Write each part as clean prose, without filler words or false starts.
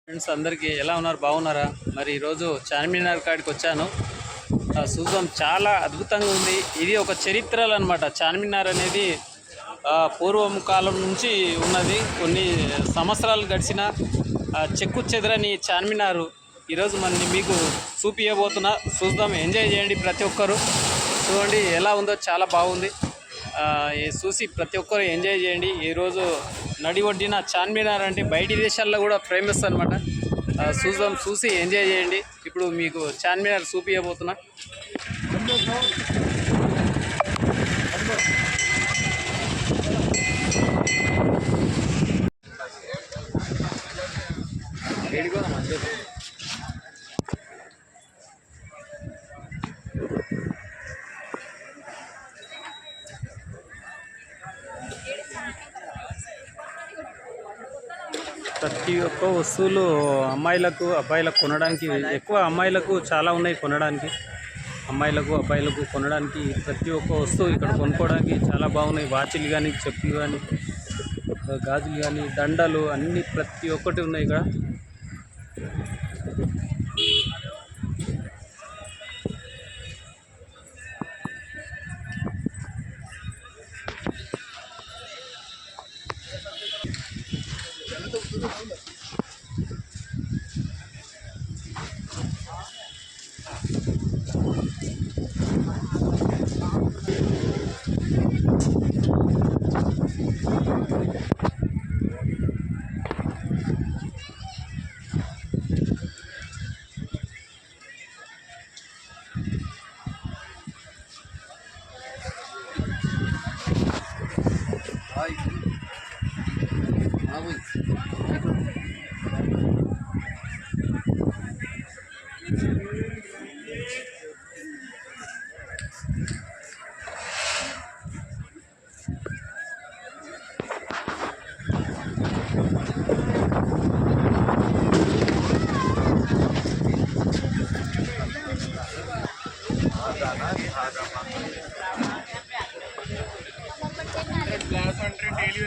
Friends అందరికీ ఎలా ఉన్నారు? బాగున్నారా? మరి ఈరోజు చార్మినార్ కాడికి వచ్చాను. చూద్దాం, చాలా అద్భుతంగా ఉంది. ఇది ఒక చరిత్రలు అనమాట. చార్మినార్ అనేది పూర్వం కాలం నుంచి ఉన్నది. కొన్ని సంవత్సరాలు గడిచిన చెక్కు చెదరని చార్మినారు ఈరోజు మీకు చూపియబోతున్నా. చూద్దాం, ఎంజాయ్ చేయండి ప్రతి ఒక్కరు. చూడండి ఎలా ఉందో, చాలా బాగుంది. చూసి ప్రతి ఒక్కరు ఎంజాయ్ చేయండి. ఈరోజు నడి ఒడ్డిన చార్మినార్ అంటే బయటి దేశాల్లో కూడా ఫేమస్ అనమాట. చూద్దాం, చూసి ఎంజాయ్ చేయండి. ఇప్పుడు మీకు చార్మినార్ చూపియబోతున్నా. ప్రతి ఒక్క వస్తువులు అమ్మాయిలకు అబ్బాయిలకు కొనడానికి, ఎక్కువ అమ్మాయిలకు చాలా ఉన్నాయి కొనడానికి. అమ్మాయిలకు అబ్బాయిలకు కొనడానికి ప్రతి ఒక్క వస్తువు ఇక్కడ కొనుక్కోవడానికి చాలా బాగున్నాయి. వాచ్లు కానీ, చెప్పులు కానీ, గాజులు కానీ, దండలు అన్నీ ప్రతి ఒక్కటి ఉన్నాయి ఇక్కడ.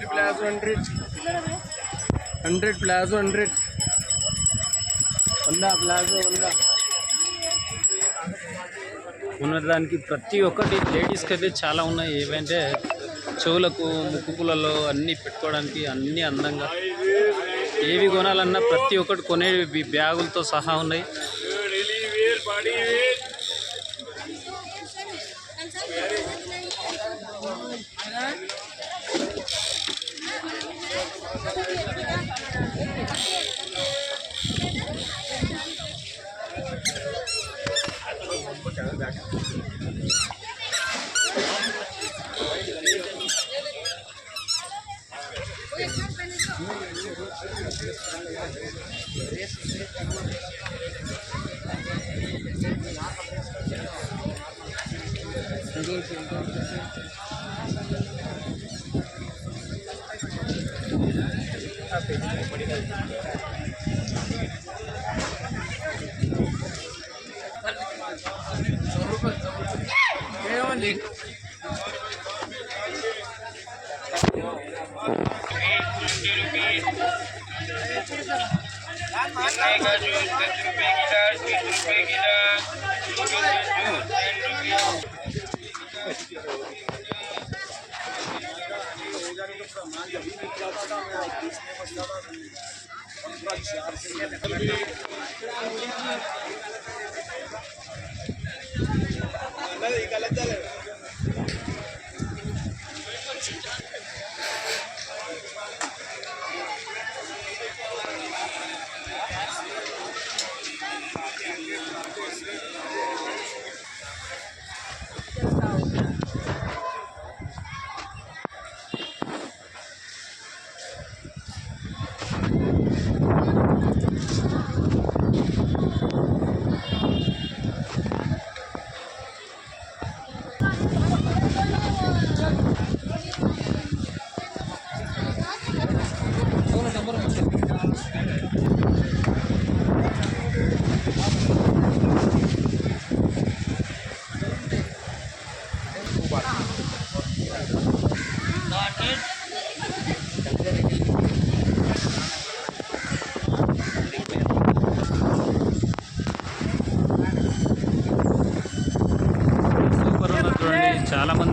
प्लाजो 100 प्लाजो 100 ప్లాజో 100 ఉన్నదానికి ప్రతి ఒక్కటి లేడీస్కి అయితే చాలా ఉన్నాయి. ఏమంటే చెవులకు, ముక్కుపులలో అన్నీ పెట్టుకోవడానికి అన్నీ అందంగా ఏవి కొనాలన్నా ప్రతి ఒక్కటి కొనేవి బ్యాగులతో సహా ఉన్నాయి.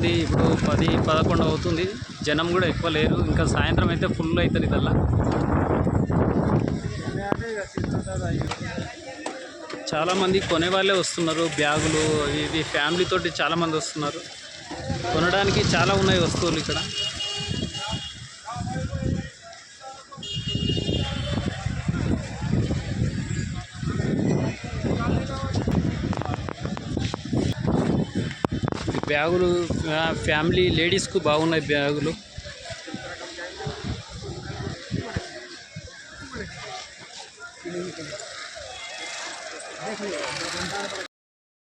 ఉంది. ఇప్పుడు 10, 11 అవుతుంది. జనం కూడా ఎక్కువ లేరు. ఇంకా సాయంత్రం అయితే ఫుల్ అవుతుంది ఇదల్లా. చాలామంది కొనే వాళ్ళే వస్తున్నారు. బ్యాగులు ఇవి ఫ్యామిలీ తోటి చాలామంది వస్తున్నారు. కొనడానికి చాలా ఉన్నాయి వస్తువులు ఇక్కడ. బ్యాగులు ఫ్యామిలీ లేడీస్కు బాగున్నాయి బ్యాగులు.